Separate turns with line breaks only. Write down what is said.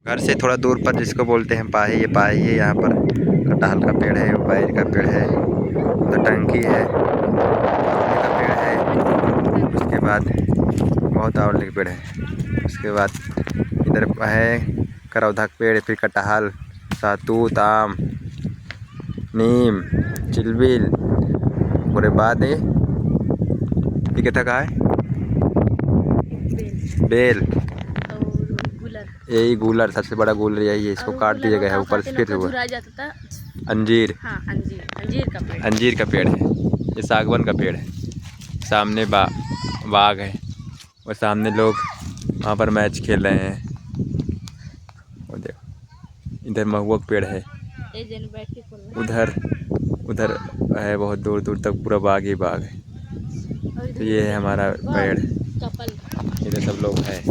घर से थोड़ा दूर पर जिसको बोलते हैं पाही, ये पाही है। यहाँ पर कटहल का पेड़ है, बैर का पेड़ है, उधर टंकी है, आंवले का पेड़ है। उसके बाद बहुत आंवले के पेड़ है। उसके बाद इधर है करौधा का पेड़, फिर कटहल, सहतूत, आम, नीम, चिलबिल। और बाद ये क्या था है बेल, यही गूलर, सबसे बड़ा गूलर यही है। इसको काट दिया गया है ऊपर से। फिर हुआ अंजीर,
हाँ, अंजीर का पेड़,
अंजीर का पेड़ है। ये सागवान का पेड़ है। सामने बाग है और सामने लोग वहाँ पर मैच खेल रहे हैं। और देखो इधर महुआ का पेड़ है, उधर उधर है बहुत दूर दूर तक पूरा बाग ही बाग है। तो ये है हमारा पेड़, इधर सब लोग हैं।